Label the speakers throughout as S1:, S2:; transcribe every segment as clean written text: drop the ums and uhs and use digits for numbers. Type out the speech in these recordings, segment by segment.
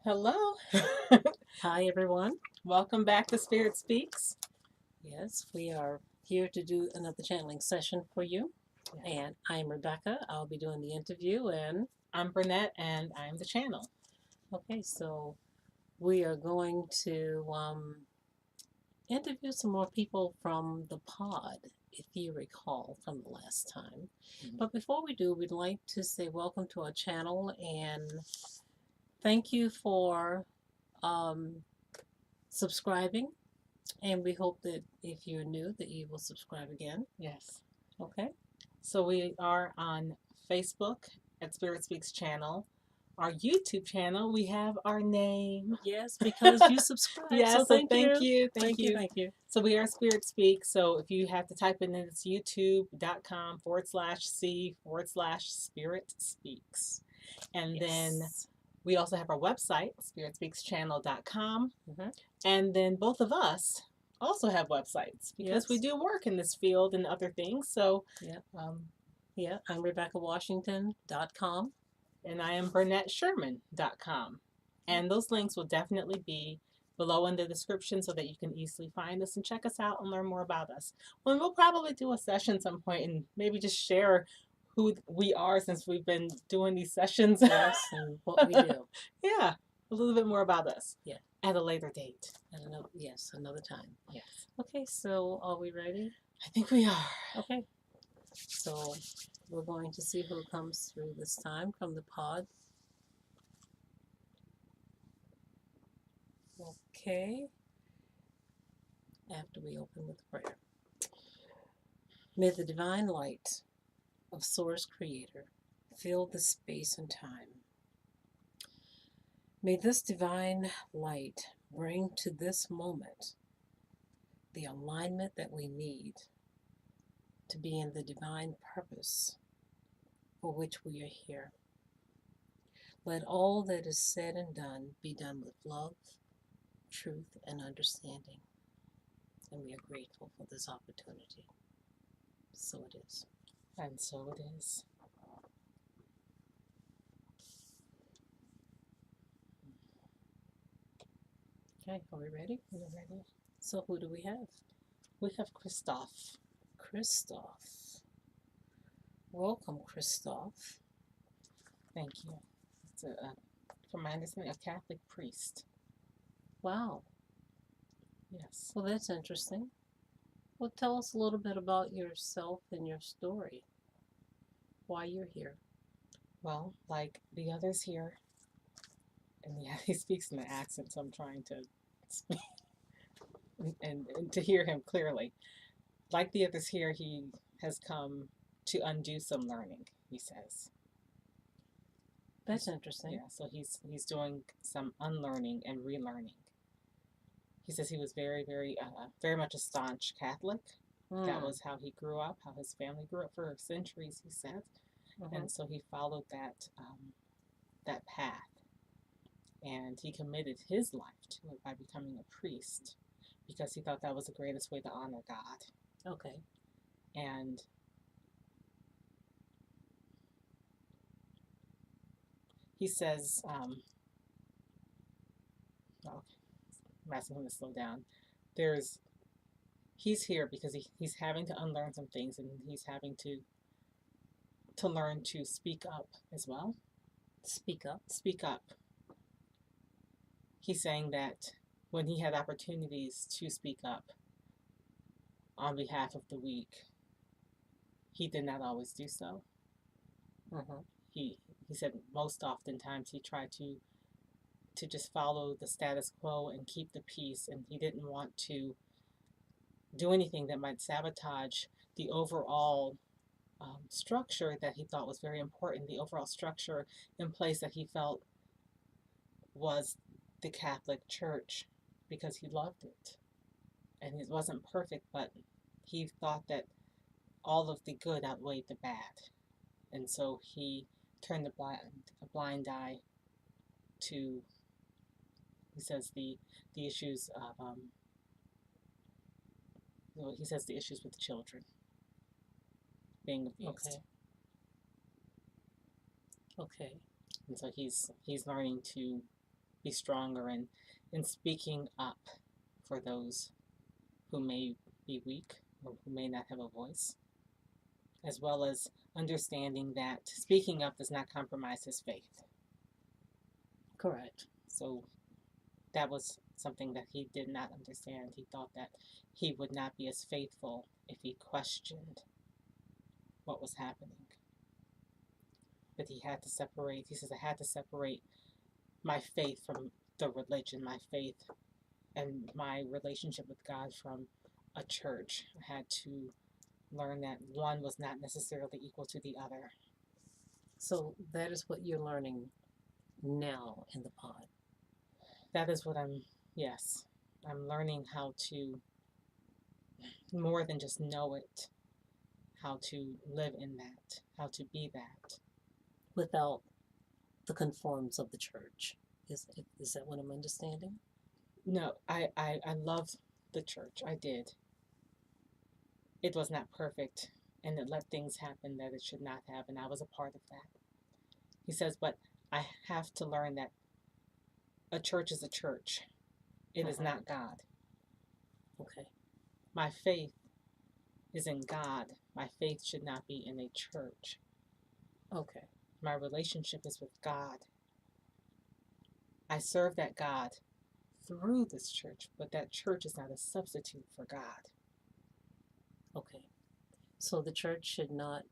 S1: Hello.
S2: Hi, everyone.
S1: Welcome back to Spirit Speaks.
S2: Yes, we are here to do another channeling session for you.
S1: Yes.
S2: And I'm Rebecca. I'll be doing the interview. And
S1: I'm Bernette and I'm the channel.
S2: okay, so we are going to interview some more people from the pod, if you recall from the last time. But before we do, we'd like to say welcome to our channel and thank you for um, subscribing. And we hope that if you're new, that you will subscribe again.
S1: Yes.
S2: Okay.
S1: So we are on Facebook at Spirit Speaks channel. Our YouTube channel, we have our name.
S2: Yes, because you subscribe.
S1: Yes,
S2: So
S1: so
S2: thank
S1: thank
S2: you.
S1: you.
S2: Thank you. Thank you.
S1: So we are Spirit Speaks. So if you have to type it in, it's youtube.com/C/Spirit Speaks. And then
S2: Yes.
S1: we also have our website, spiritspeakschannel.com.
S2: Mm-hmm.
S1: And then both of us also have websites because we
S2: Yes.
S1: do work in this field and other things. So,
S2: Yeah.
S1: um,
S2: Yeah. I'm RebeccaWashington.com.
S1: and I am BernettSherman.com. And those links will definitely be below in the description so that you can easily find us and check us out and learn more about us. Well, we'll probably do a session some point and maybe just share who we are since we've been doing these sessions.
S2: Yes, and what we do.
S1: Yeah, a little bit more about us.
S2: Yeah.
S1: At a later date.
S2: And another time.
S1: Yes.
S2: Okay, so are we ready?
S1: I think we are.
S2: Okay. So we're going to see who comes through this time from the pod. Okay. After we open with prayer. May the divine light of Source Creator fill the space and time. May this divine light bring to this moment the alignment that we need to be in the divine purpose for which we are here. Let all that is said and done be done with love, truth, and understanding. And we are grateful for this opportunity. So it is.
S1: And so it is.
S2: Okay, are we ready?
S1: We're ready.
S2: So who do we have?
S1: We have Cristoff.
S2: Cristoff. Welcome, Cristoff.
S1: Thank you. It's from my understanding, a Catholic priest.
S2: Wow.
S1: Yes.
S2: Well, that's interesting. Well, tell us a little bit about yourself and your story. Why you're here.
S1: Well, like the others here, and yeah, he speaks in an accent, so I'm trying to speak and to hear him clearly. Like the others here, he has come to undo some learning, he says.
S2: That's interesting.
S1: Yeah, so he's doing some unlearning and relearning. He says he was very much a staunch Catholic. That was how he grew up, how his family grew up for centuries, he said. And so he followed that path. And he committed his life to it by becoming a priest because he thought that was the greatest way to honor God.
S2: Okay.
S1: And he says, okay, I'm asking him to slow down. He's here because he's having to unlearn some things and he's having to learn to speak up as well.
S2: Speak up.
S1: Speak up. He's saying that when he had opportunities to speak up on behalf of the weak, he did not always do so. He said most oftentimes he tried to just follow the status quo and keep the peace, and he didn't want to do anything that might sabotage the overall structure that he thought was very important, the overall structure in place that he felt was the Catholic Church, because he loved it. And it wasn't perfect, but he thought that all of the good outweighed the bad. And so he turned a blind eye to, he says, the issues of, he says the issues with children being abused.
S2: Okay.
S1: And so he's learning to be stronger in speaking up for those who may be weak or who may not have a voice, as well as understanding that speaking up does not compromise his faith.
S2: Correct.
S1: So that was something that he did not understand. He thought that he would not be as faithful if he questioned what was happening. But he had to separate, he says, I had to separate my faith from the religion, my faith and my relationship with God from a church. I had to learn that one was not necessarily equal to the other.
S2: So that is what you're learning now in the pod.
S1: That is what yes, I'm learning how to, more than just know it, how to live in that, how to be that.
S2: Without the conforms of the church. Is that what I'm understanding?
S1: No, I love the church. I did. It was not perfect, and it let things happen that it should not have, and I was a part of that. He says, but I have to learn that a church is a church. It is not God.
S2: Okay.
S1: My faith is in God. My faith should not be in a church.
S2: Okay.
S1: My relationship is with God. I serve that God through this church, but that church is not a substitute for God.
S2: Okay. So the church should not,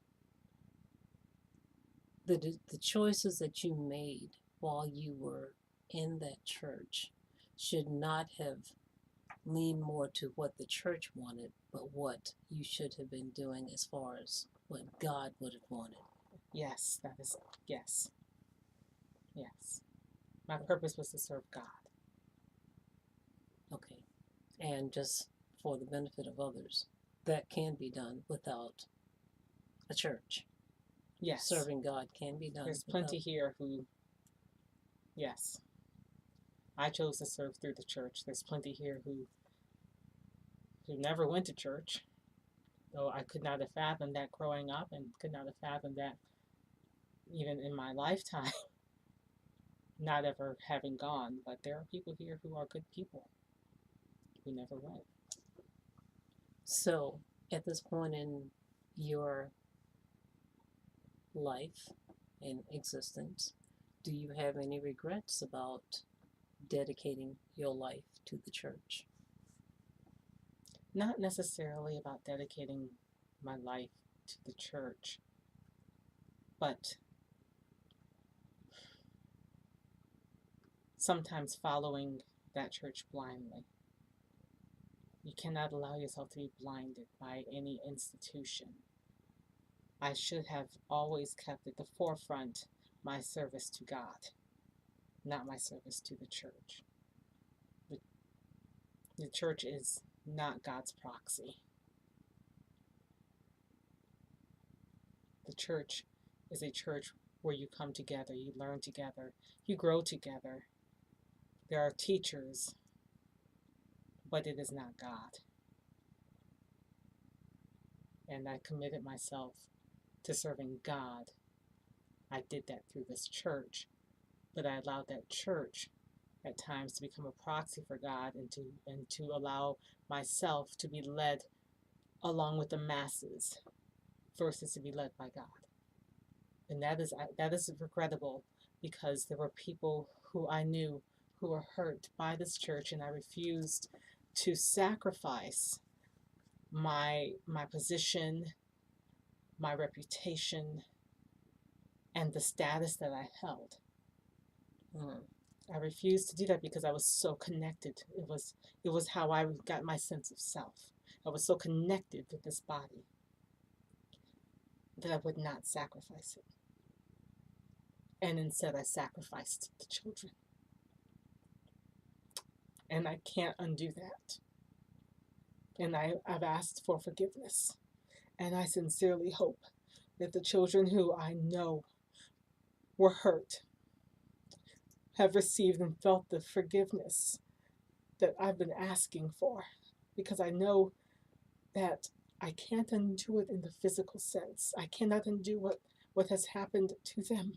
S2: the choices that you made while you were in that church should not have leaned more to what the church wanted, but what you should have been doing as far as what God would have wanted.
S1: Yes, that is, yes. Yes. My purpose was to serve God.
S2: Okay. And just for the benefit of others, that can be done without a church.
S1: Yes.
S2: Serving God can be done.
S1: There's plenty here who, yes. I chose to serve through the church. There's plenty here who never went to church. Though I could not have fathomed that growing up and could not have fathomed that even in my lifetime, not ever having gone. But there are people here who are good people who never went.
S2: So, at this point in your life and existence, do you have any regrets about dedicating your life to the church?
S1: Not necessarily about dedicating my life to the church, but sometimes following that church blindly. You cannot allow yourself to be blinded by any institution. I should have always kept at the forefront my service to God, not my service to the church. The church is not God's proxy. The church is a church where you come together, you learn together, you grow together. There are teachers, but it is not God. And I committed myself to serving God. I did that through this church, but I allowed that church at times to become a proxy for God and to allow myself to be led along with the masses versus to be led by God. And that is regrettable, because there were people who I knew who were hurt by this church, and I refused to sacrifice my position, my reputation, and the status that I held. I refused to do that because I was so connected. It was how I got my sense of self. I was so connected with this body that I would not sacrifice it. And instead I sacrificed the children. And I can't undo that. And I've asked for forgiveness. And I sincerely hope that the children who I know were hurt have received and felt the forgiveness that I've been asking for. Because I know that I can't undo it in the physical sense. I cannot undo what has happened to them.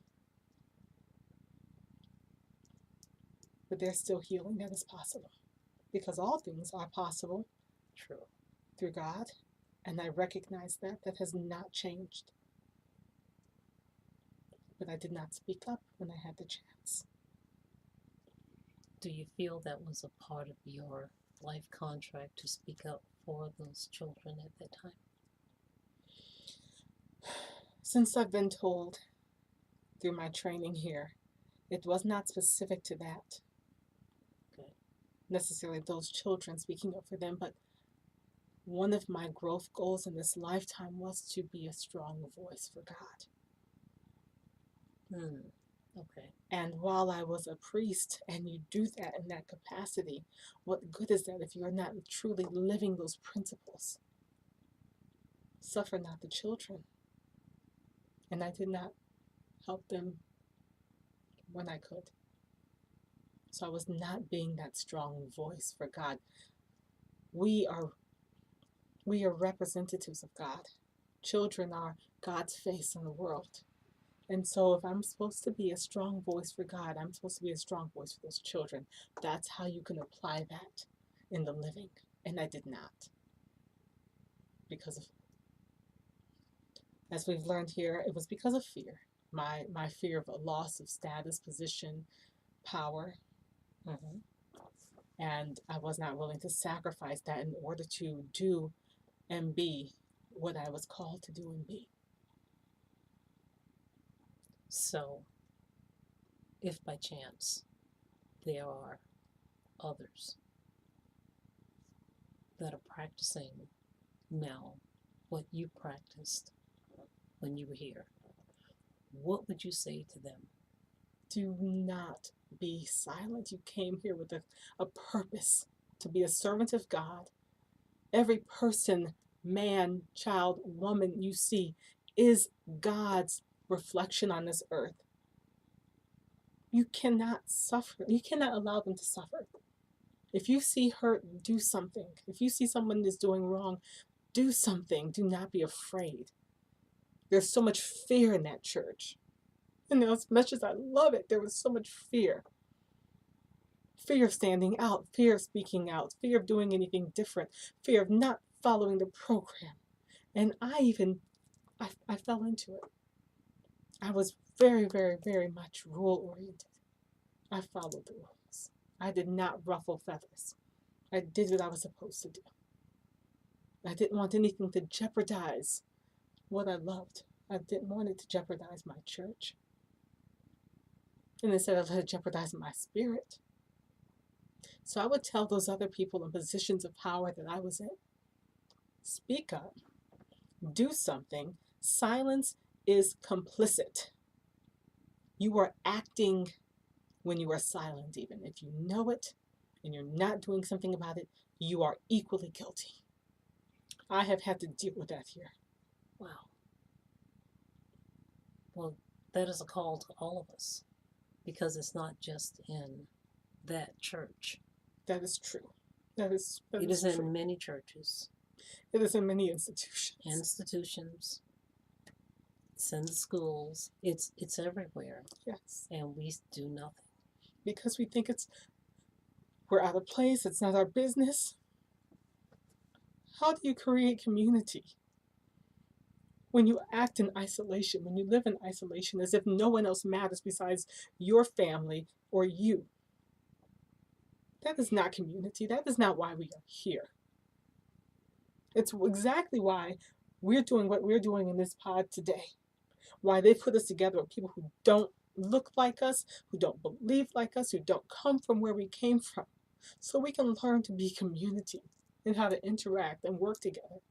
S1: but there's still healing that is possible because all things are possible
S2: True.
S1: through God, and I recognize that. That has not changed. But I did not speak up when I had the chance.
S2: Do you feel that was a part of your life contract to speak up for those children at that time?
S1: Since I've been told through my training here, it was not specific to that.
S2: Okay.
S1: Necessarily those children, speaking up for them, but one of my growth goals in this lifetime was to be a strong voice for God.
S2: Okay.
S1: And while I was a priest, and you do that in that capacity, what good is that if you're not truly living those principles? Suffer not the children. And I did not help them when I could. So I was not being that strong voice for God. We are representatives of God. Children are God's face in the world. And so if I'm supposed to be a strong voice for God, I'm supposed to be a strong voice for those children. That's how you can apply that in the living. And I did not. Because of, as we've learned here, it was because of fear. My fear of a loss of status, position, power.
S2: Mm-hmm.
S1: And I was not willing to sacrifice that in order to do and be what I was called to do and be.
S2: So, if by chance there are others that are practicing now what you practiced when you were here, what would you say to them?
S1: Do not be silent. You came here with a purpose to be a servant of God. Every person, man, child, woman you see is God's reflection on this earth. You cannot suffer. You cannot allow them to suffer. If you see hurt, do something. If you see someone is doing wrong, do something. Do not be afraid. There's so much fear in that church. And as much as I love it, there was so much fear. Fear of standing out, fear of speaking out, fear of doing anything different, fear of not following the program. And I fell into it. I was very, very, very much rule-oriented. I followed the rules. I did not ruffle feathers. I did what I was supposed to do. I didn't want anything to jeopardize what I loved. I didn't want it to jeopardize my church. And instead of it jeopardizing my spirit. So I would tell those other people in positions of power that I was in, speak up, do something. Silence is complicit. You are acting when you are silent, even if you know it and you're not doing something about it, you are equally guilty. I have had to deal with that here.
S2: Wow. Well, that is a call to all of us, because it's not just in that church.
S1: That is true. That is
S2: It is
S1: true.
S2: in many churches.
S1: It is in many institutions.
S2: Institutions. It's in the schools. It's everywhere.
S1: Yes.
S2: And we do nothing.
S1: Because we think we're out of place, it's not our business. How do you create community? When you act in isolation, when you live in isolation as if no one else matters besides your family or you. That is not community. That is not why we are here. It's exactly why we're doing what we're doing in this pod today. Why they put us together with people who don't look like us, who don't believe like us, who don't come from where we came from. So we can learn to be community and how to interact and work together.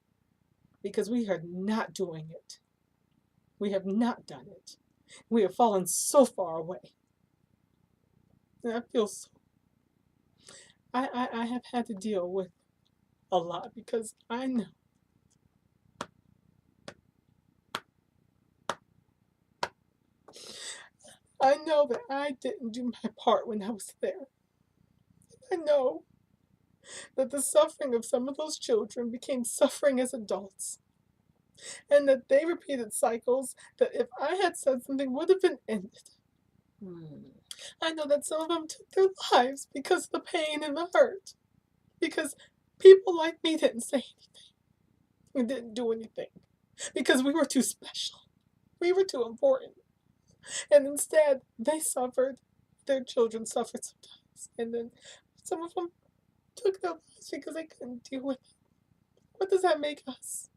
S1: Because we are not doing it. We have not done it. We have fallen so far away. And I feel so... I have had to deal with a lot because I know that I didn't do my part when I was there. I know that the suffering of some of those children became suffering as adults. And that they repeated cycles that if I had said something would have been ended. I know that some of them took their lives because of the pain and the hurt. Because people like me didn't say anything and didn't do anything. Because we were too special. We were too important. And instead, they suffered. Their children suffered sometimes. And then some of them took their lives because they couldn't deal with it. What does that make us?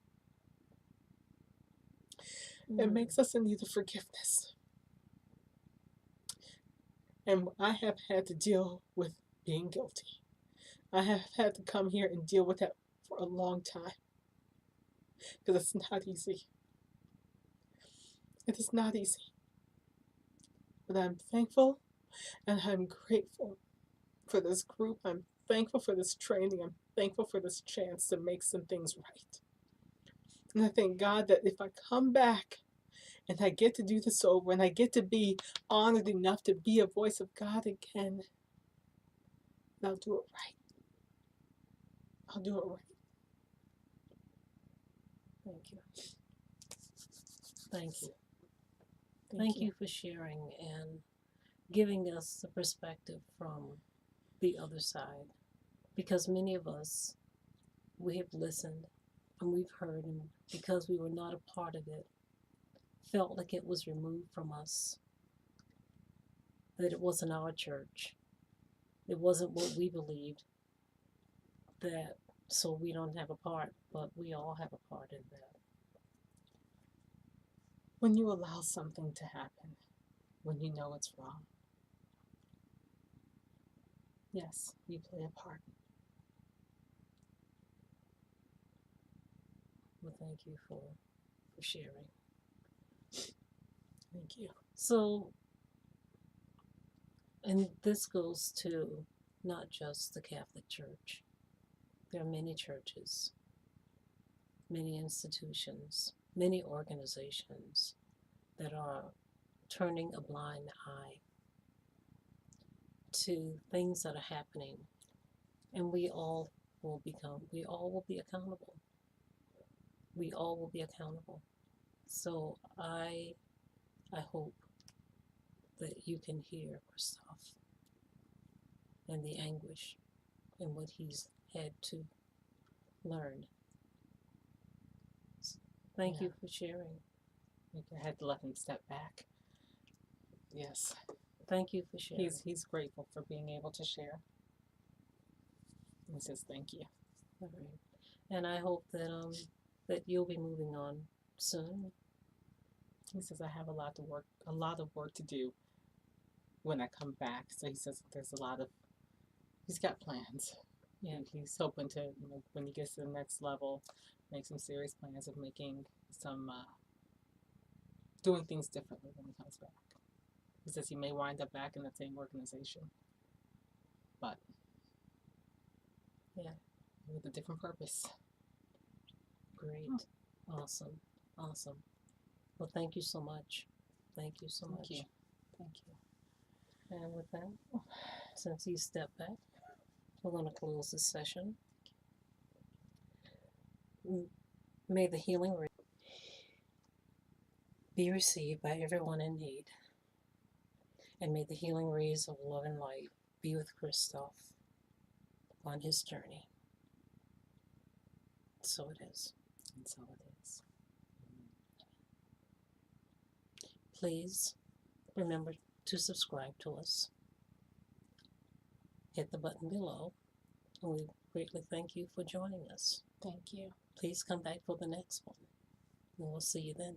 S1: It makes us in need of forgiveness. And I have had to deal with being guilty. I have had to come here and deal with that for a long time. Because it's not easy. It is not easy. But I'm thankful and I'm grateful for this group. I'm thankful for this training. I'm thankful for this chance to make some things right. And I thank God that if I come back and I get to do this over and I get to be honored enough to be a voice of God again, I'll do it right. I'll do it right.
S2: Thank you. Thank you. Thank you for sharing and giving us the perspective from the other side. Because many of us, we have listened and we've heard, and because we were not a part of it, felt like it was removed from us, that it wasn't our church, it wasn't what we believed, that so we don't have a part, but we all have a part in that.
S1: When you allow something to happen, when you know it's wrong, yes, you play a part.
S2: Well, thank you for sharing.
S1: Thank you.
S2: So, and this goes to not just the Catholic Church. There are many churches, many institutions, many organizations that are turning a blind eye to things that are happening, and we all will be accountable. We all will be accountable. So I hope that you can hear Cristoff and the anguish and what he's had to learn. So thank you for sharing.
S1: I had to let him step back. Yes.
S2: Thank you for sharing.
S1: He's grateful for being able to share. He says thank you.
S2: All right. And I hope that that you'll be moving on soon.
S1: He says I have a lot of work to do when I come back. So he says he's got plans.
S2: Yeah.
S1: He's hoping to, when he gets to the next level, make some serious plans of making some, doing things differently when he comes back. He says he may wind up back in the same organization, but
S2: yeah,
S1: with a different purpose.
S2: Great. Awesome. Well, thank you so much. Thank you so much.
S1: Thank you.
S2: And with that, since he stepped back, we're going to close this session. May the healing be received by everyone in need. And may the healing rays of love and light be with Cristoff on his journey. So it is.
S1: And so it is.
S2: Please remember to subscribe to us. Hit the button below. And we greatly thank you for joining us.
S1: Thank you.
S2: Please come back for the next one. And we'll see you then.